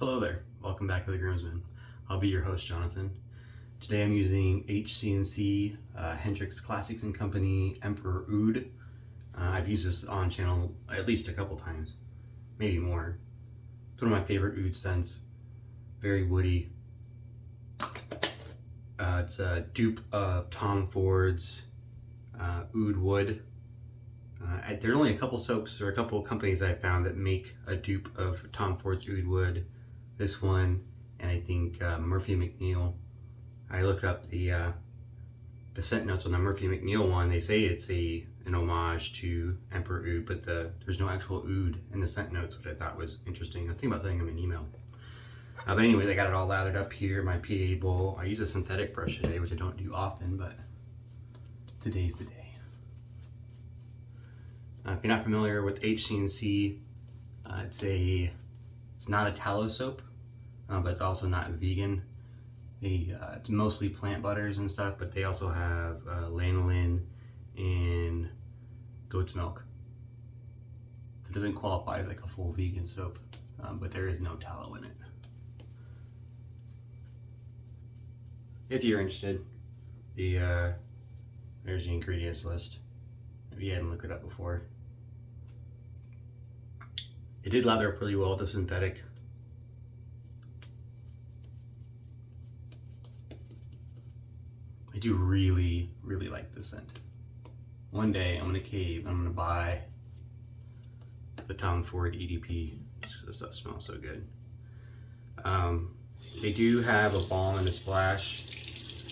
Hello there, welcome back to the Groomsman. I'll be your host, Jonathan. Today I'm using HC&C Hendrix Classics & Company Emperor Oud. I've used this on channel at least a couple times, maybe more. It's one of my favorite oud scents, very woody. It's a dupe of Tom Ford's Oud Wood. There's only a couple soaps or a couple companies that I found that make a dupe of Tom Ford's Oud Wood. This one, and I think Murphy McNeil. I looked up the scent notes on the Murphy McNeil one. They say it's an homage to Emperor Oud, but there's no actual oud in the scent notes, which I thought was interesting. I was thinking about sending them an email. But anyway, I got it all lathered up here, my PAA bowl. I use a synthetic brush today, which I don't do often, but today's the day. If you're not familiar with HC&C, it's not a tallow soap, but it's also not vegan. It's mostly plant butters and stuff, but they also have lanolin and goat's milk. So it doesn't qualify as like a full vegan soap, but there is no tallow in it. If you're interested, there's the ingredients list. If you hadn't looked it up before. It did lather up really well with the synthetic. I do really like this scent. One day I'm gonna cave, I'm gonna buy the Tom Ford EDP just because this stuff smells so good. They do have a balm and a splash.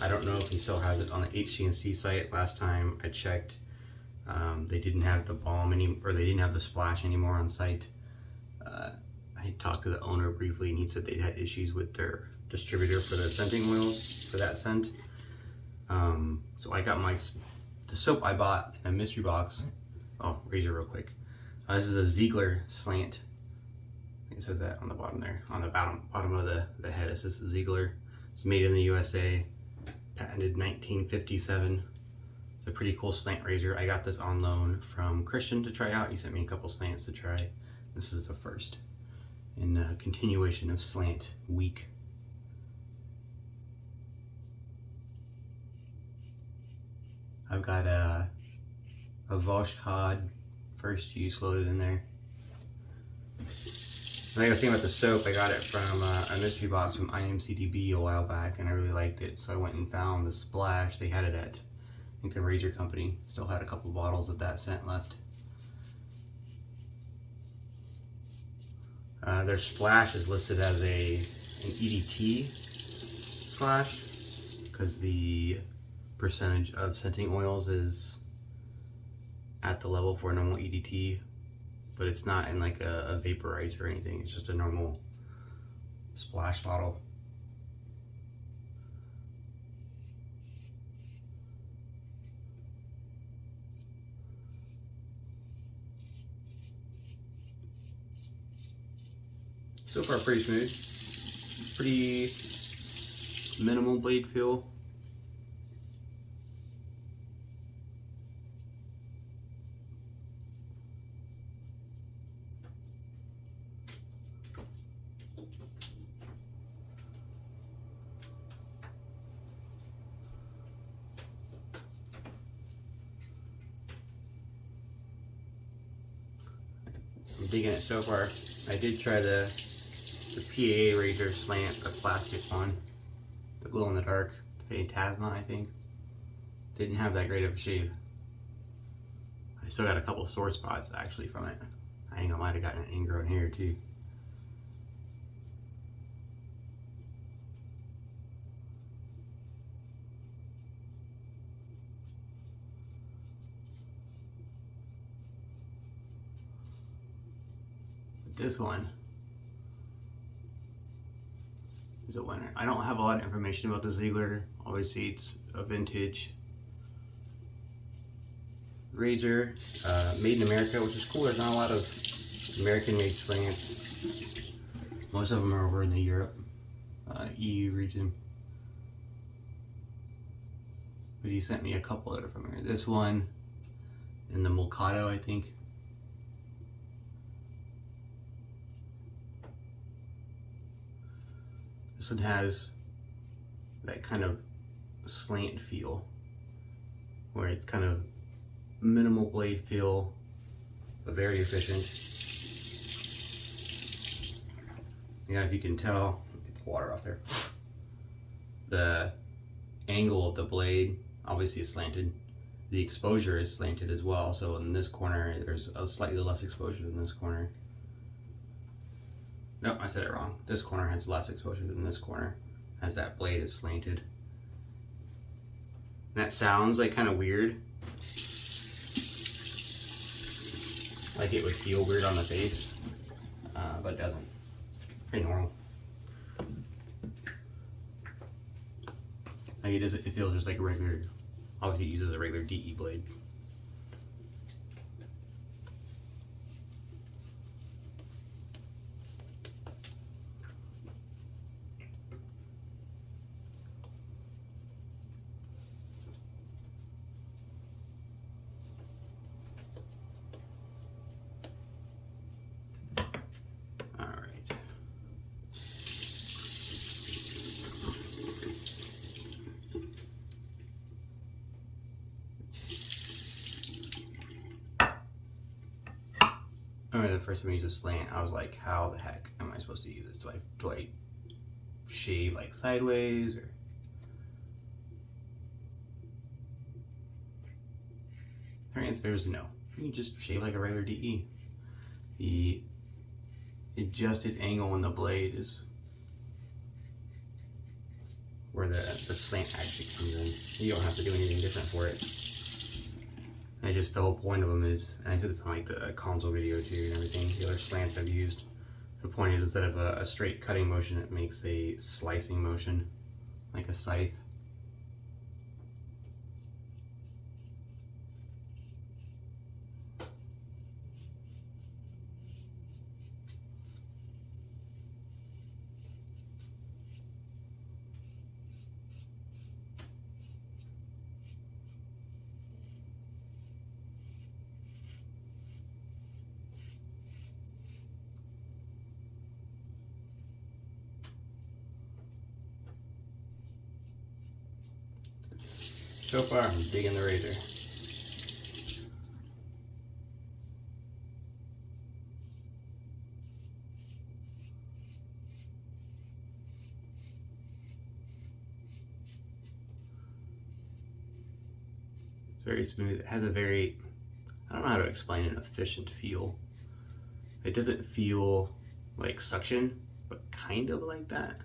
I don't know if he still has it on the HC&C site. Last time I checked, they didn't have the balm or they didn't have the splash anymore on site. I talked to the owner briefly and he said they'd had issues with their distributor for the scenting oils for that scent. So I got the soap I bought in a mystery box. Oh, razor real quick. This is a Ziglar Slant. I think it says that on the bottom there. On the bottom of the head it says Ziglar. It's made in the USA, patented 1957. It's a pretty cool slant razor. I got this on loan from Christian to try out. He sent me a couple slants to try. This is the first in a continuation of slant week. I've got a Voskhod first use loaded in there. Like I was saying about the soap, I got it from a mystery box from IMCDB a while back and I really liked it. So I went and found the splash. They had it at, I think, the razor company. Still had a couple bottles of that scent left. Their splash is listed as an EDT splash because the percentage of scenting oils is at the level for a normal EDT, but it's not in like a vaporizer or anything. It's just a normal splash bottle. So far pretty smooth, pretty minimal blade feel. I'm digging it so far. I did try the PAA razor slant, the plastic one, the glow in the dark, Phantasma, I think. Didn't have that great of a shave. I still got a couple sore spots actually from it. I think I might have gotten an ingrown hair too. But this one is a winner. I don't have a lot of information about the Ziglar. Obviously it's a vintage razor, made in America, which is cool. There's not a lot of American made slants. Most of them are over in the Europe, EU region. But he sent me a couple that are from here. This one in the Mulcato, I think. This one has that kind of slant feel, where it's kind of minimal blade feel, but very efficient. Yeah, if you can tell, get the water off there. The angle of the blade obviously is slanted. The exposure is slanted as well. So in this corner, there's a slightly less exposure than this corner. Nope, I said it wrong. This corner has less exposure than this corner, as that blade is slanted. And that sounds like kind of weird. Like it would feel weird on the face, but it doesn't. Pretty normal. Like it feels just like a regular, obviously it uses a regular DE blade. I remember the first time I used a slant, I was like, how the heck am I supposed to use this? Do I shave like sideways, or? Her answer is no. You can just shave like a regular DE. The adjusted angle on the blade is where the slant actually comes in. You don't have to do anything different for it. And just the whole point of them is, and I said this on like the console video too and everything, the other slants I've used, the point is instead of a straight cutting motion, it makes a slicing motion, like a scythe. So far, I'm digging the razor. It's very smooth. It has a very, I don't know how to explain an efficient feel. It doesn't feel like suction, but kind of like that.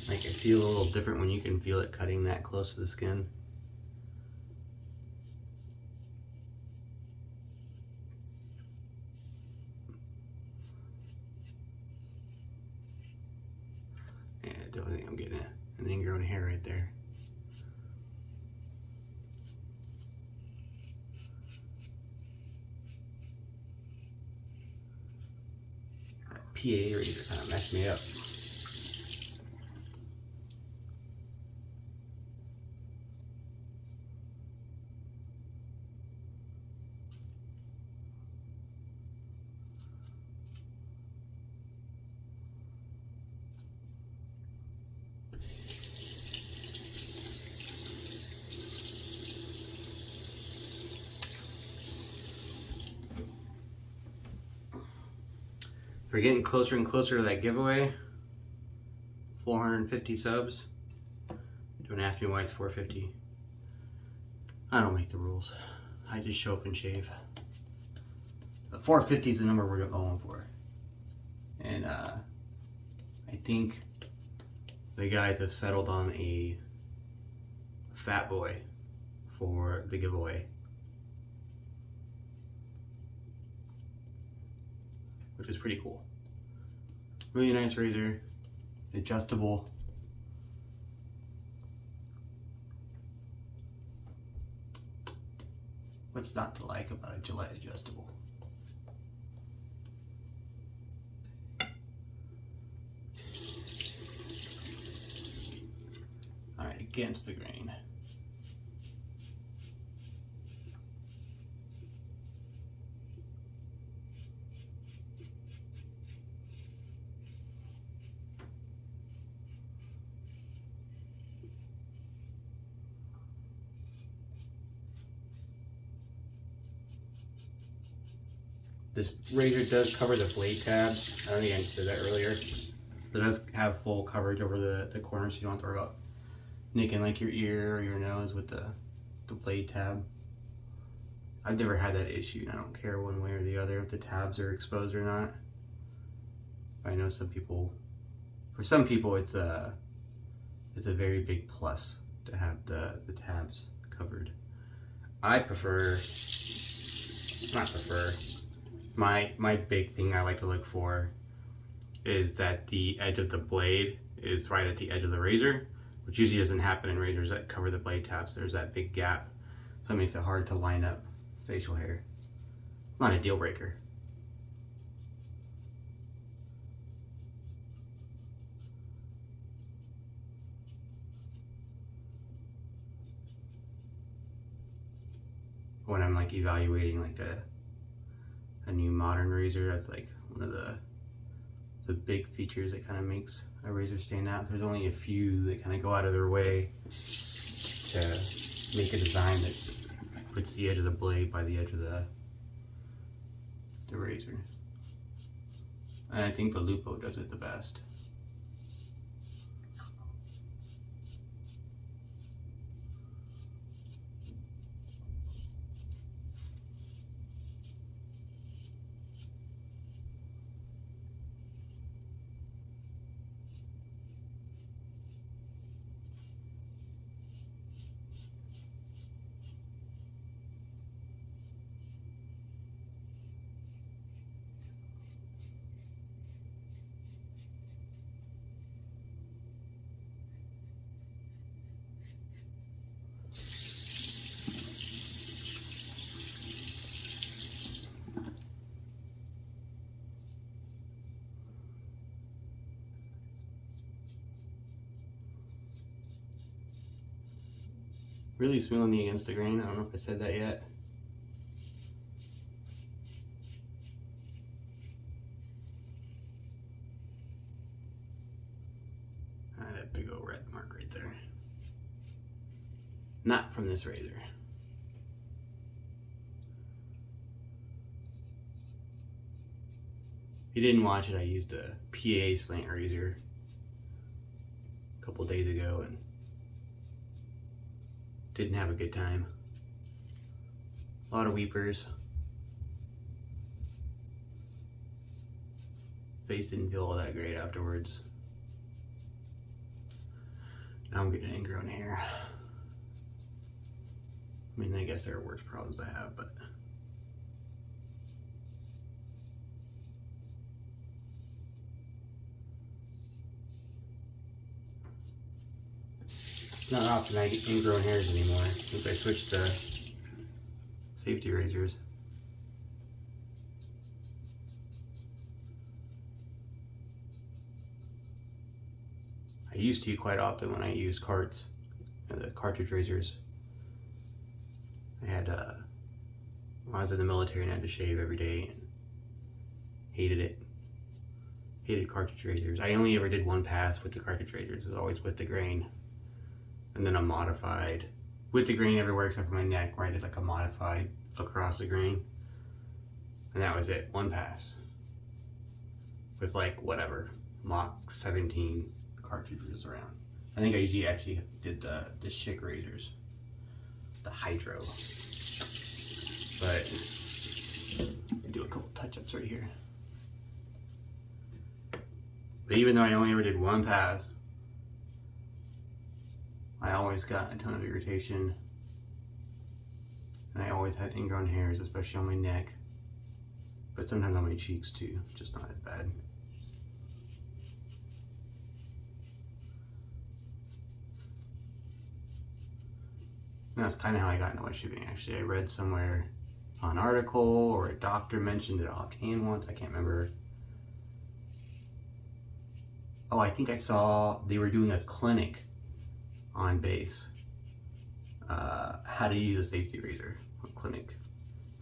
Like it feels a little different when you can feel it cutting that close to the skin. Yeah, I definitely think I'm getting an ingrown hair right there. That PAA razor kind of messed me up. We're getting closer and closer to that giveaway. 450 subs. Don't ask me why it's 450. I don't make the rules. I just show up and shave. But 450 is the number we're going for. And I think the guys have settled on a fat boy for the giveaway, which is pretty cool. Really nice razor, adjustable. What's not to like about a Gillette adjustable? All right, against the grain. This razor does cover the blade tabs. I don't think I said that earlier. It does have full coverage over the corners, so you don't have to worry about nicking like your ear or your nose with the blade tab. I've never had that issue, and I don't care one way or the other if the tabs are exposed or not. I know some people, for some people, it's a very big plus to have the tabs covered. I prefer, my big thing I like to look for is that the edge of the blade is right at the edge of the razor, which usually doesn't happen in razors that cover the blade tabs. There's that big gap, so it makes it hard to line up facial hair. It's not a deal breaker. When I'm like evaluating like a new modern razor, that's like one of the big features that kind of makes a razor stand out. There's only a few that kind of go out of their way to make a design that puts the edge of the blade by the edge of the razor. And I think the Lupo does it the best. Really smoothly against the grain. I don't know if I said that yet. That big old red mark right there. Not from this razor. If you didn't watch it, I used a PAA Slant razor a couple days ago and didn't have a good time. A lot of weepers. Face didn't feel all that great afterwards. Now I'm getting ingrown hair. I mean, I guess there are worse problems to have, but not often I get ingrown hairs anymore since I switched to safety razors. I used to quite often when I used carts, the cartridge razors. I had, when I was in the military and I had to shave every day and hated it. Hated cartridge razors. I only ever did one pass with the cartridge razors. It was always with the grain. And then a modified, with the grain everywhere except for my neck, where I did like a modified across the grain. And that was it, one pass. With like whatever, Mach 17 cartridges around. I think I usually actually did the Schick razors, the Hydro. But I do a couple touch-ups right here. But even though I only ever did one pass, I always got a ton of irritation, and I always had ingrown hairs, especially on my neck, but sometimes on my cheeks too, just not as bad. And that's kind of how I got into wet shaving, actually. I read somewhere on an article, or a doctor mentioned it offhand once, I can't remember. Oh, I think I saw they were doing a clinic on base, how to use a safety razor clinic,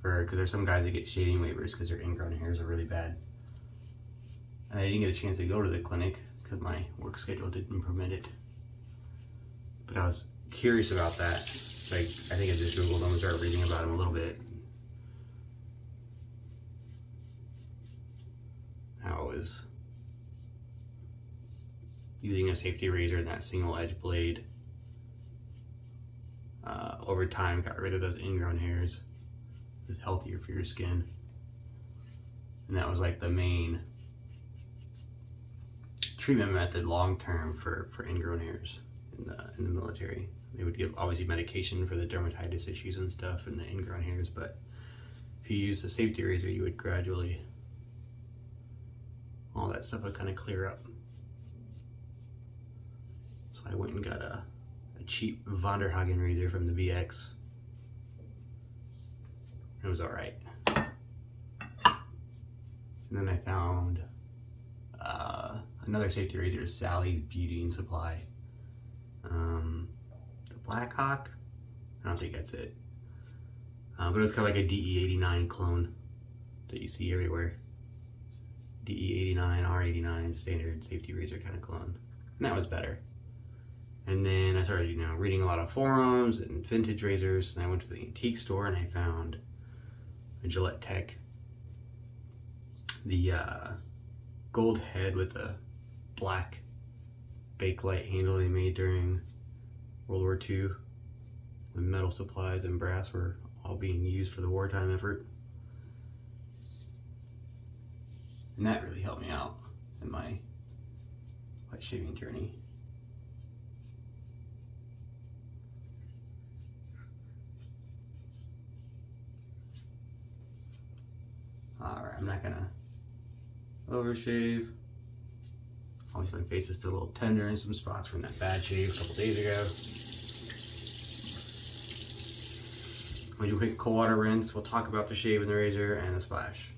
because there's some guys that get shaving waivers because their ingrown hairs are really bad, and I didn't get a chance to go to the clinic because my work schedule didn't permit it. But I was curious about that. Like, I think I just googled them and started reading about them a little bit. was using a safety razor and that single edge blade, over time got rid of those ingrown hairs. It was healthier for your skin. And that was like the main treatment method long term for ingrown hairs in the military. They would give obviously medication for the dermatitis issues and stuff and the ingrown hairs, but if you use the safety razor, you would gradually, all that stuff would kind of clear up. So I went and got a cheap Vonderhagen razor from the VX. It was all right. And then I found another safety razor is Sally's Beauty and Supply. The Black Hawk, I don't think that's it. But it was kind of like a DE89 clone that you see everywhere. DE89, R89, standard safety razor kind of clone. And that was better. And then I started, you know, reading a lot of forums and vintage razors, and I went to the antique store and I found a Gillette Tech. The gold head with the black Bakelite handle they made during World War II, when metal supplies and brass were all being used for the wartime effort. And that really helped me out in my wet shaving journey. Alright, I'm not gonna overshave. Obviously my face is still a little tender in some spots from that bad shave a couple days ago. I'm gonna do a quick cold water rinse. We'll talk about the shave and the razor and the splash.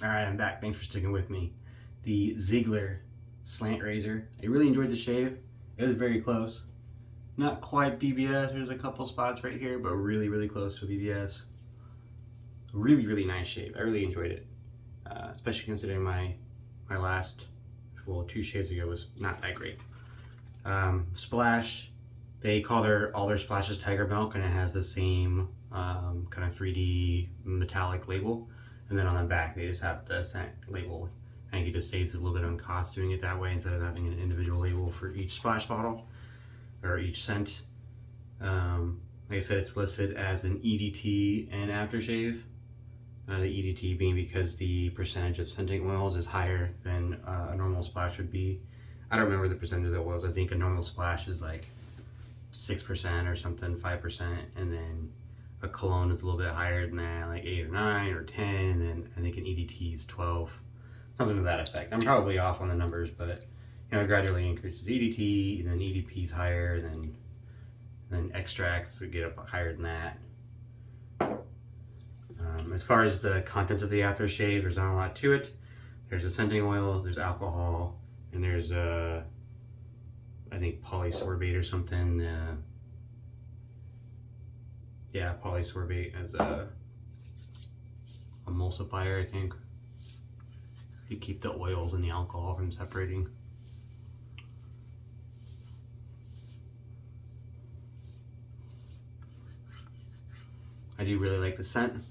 Alright, I'm back. Thanks for sticking with me. The Ziglar Slant razor. I really enjoyed the shave. It was very close. Not quite BBS. There's a couple spots right here, but really, really close to BBS. Really, really nice shave. I really enjoyed it. Especially considering my last, well, 2 shaves ago was not that great. Splash, they call all their splashes Tiger Milk, and it has the same kind of 3D metallic label. And then on the back, they just have the scent label. I think it just saves a little bit on cost doing it that way instead of having an individual label for each splash bottle or each scent. Like I said, it's listed as an EDT and aftershave. The EDT being because the percentage of scenting oils is higher than a normal splash would be. I don't remember the percentage of the oils. I think a normal splash is like 6% or something, 5%, and then a cologne is a little bit higher than that, like 8 or 9 or 10, and then I think an EDT is 12, something to that effect. I'm probably off on the numbers, but you know, it gradually increases EDT, and then EDP is higher, and then extracts would get up higher than that. As far as the contents of the aftershave, there's not a lot to it. There's a scenting oil, there's alcohol, and there's I think polysorbate or something. Yeah, polysorbate as a emulsifier, I think. You keep the oils and the alcohol from separating. I do really like the scent.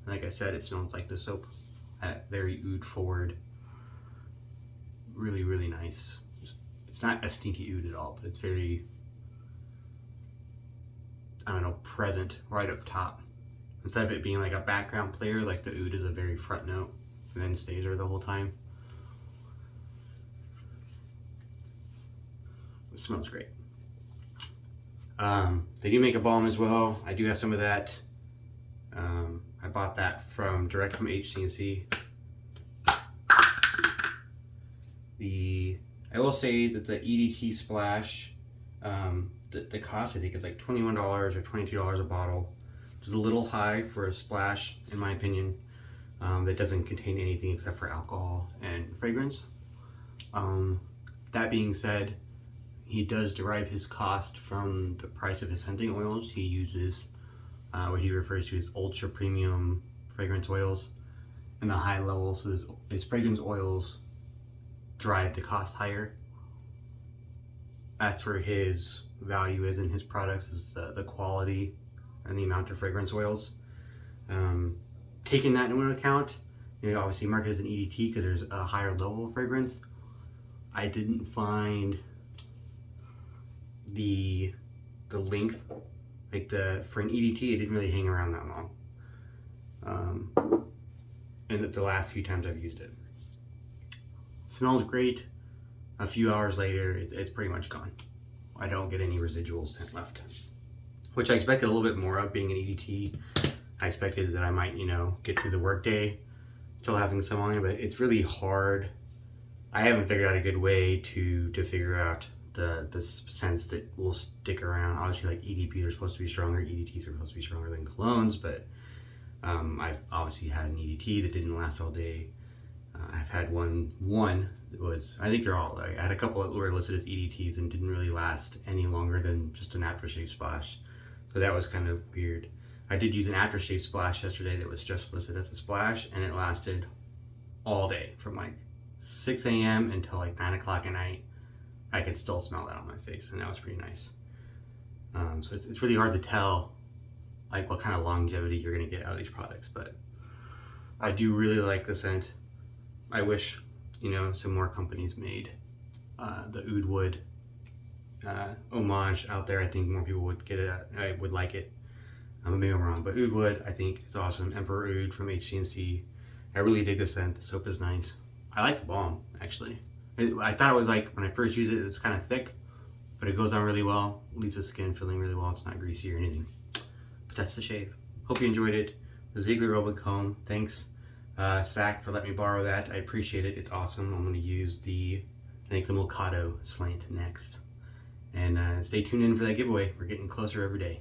Like I said, it smells like the soap. Very oud forward. Really, really nice. It's not a stinky oud at all, but it's very, I don't know, present right up top. Instead of it being like a background player, like the oud is a very front note and then stays there the whole time. It smells great. They do make a balm as well. I do have some of that. I bought that direct from HC&C. I will say that the EDT splash, the cost I think is like $21 or $22 a bottle, which is a little high for a splash in my opinion. That doesn't contain anything except for alcohol and fragrance. That being said, he does derive his cost from the price of his scenting oils. He uses what he refers to as ultra premium fragrance oils and the high levels. So his fragrance oils drive the cost higher. That's where his value is in his products, is the quality and the amount of fragrance oils. Taking that into account, you know, obviously marketed as an EDT because there's a higher level of fragrance. I didn't find the length, like for an EDT, it didn't really hang around that long. And the last few times I've used it. Smells great. A few hours later, it's pretty much gone. I don't get any residual scent left, which I expected a little bit more of being an EDT. I expected that I might, you know, get through the workday still having some on it, but it's really hard. I haven't figured out a good way to figure out the scents that will stick around. Obviously, like EDPs are supposed to be stronger, EDTs are supposed to be stronger than colognes, but I've obviously had an EDT that didn't last all day. I've had one that was, I think they're all, I had a couple that were listed as EDTs and didn't really last any longer than just an aftershave splash. So that was kind of weird. I did use an aftershave splash yesterday that was just listed as a splash, and it lasted all day from like 6 a.m. until like 9 o'clock at night. I could still smell that on my face, and that was pretty nice. So it's really hard to tell like what kind of longevity you're gonna get out of these products, but I do really like the scent. I wish, you know, some more companies made the oud wood homage out there. I think more people would get it. I would like it. Maybe I'm wrong, but oud wood I think is awesome. Emperor Oud from HC&C. I really dig the scent. The soap is nice. I like the balm actually. I thought it was like, when I first used it, it's kind of thick, but it goes on really well. Leaves the skin feeling really well. It's not greasy or anything. But that's the shave. Hope you enjoyed it. The Ziglar Open Comb. Thanks, Sack, for letting me borrow that. I appreciate it. It's awesome. I'm going to use the Voskhod Slant next. And stay tuned in for that giveaway. We're getting closer every day.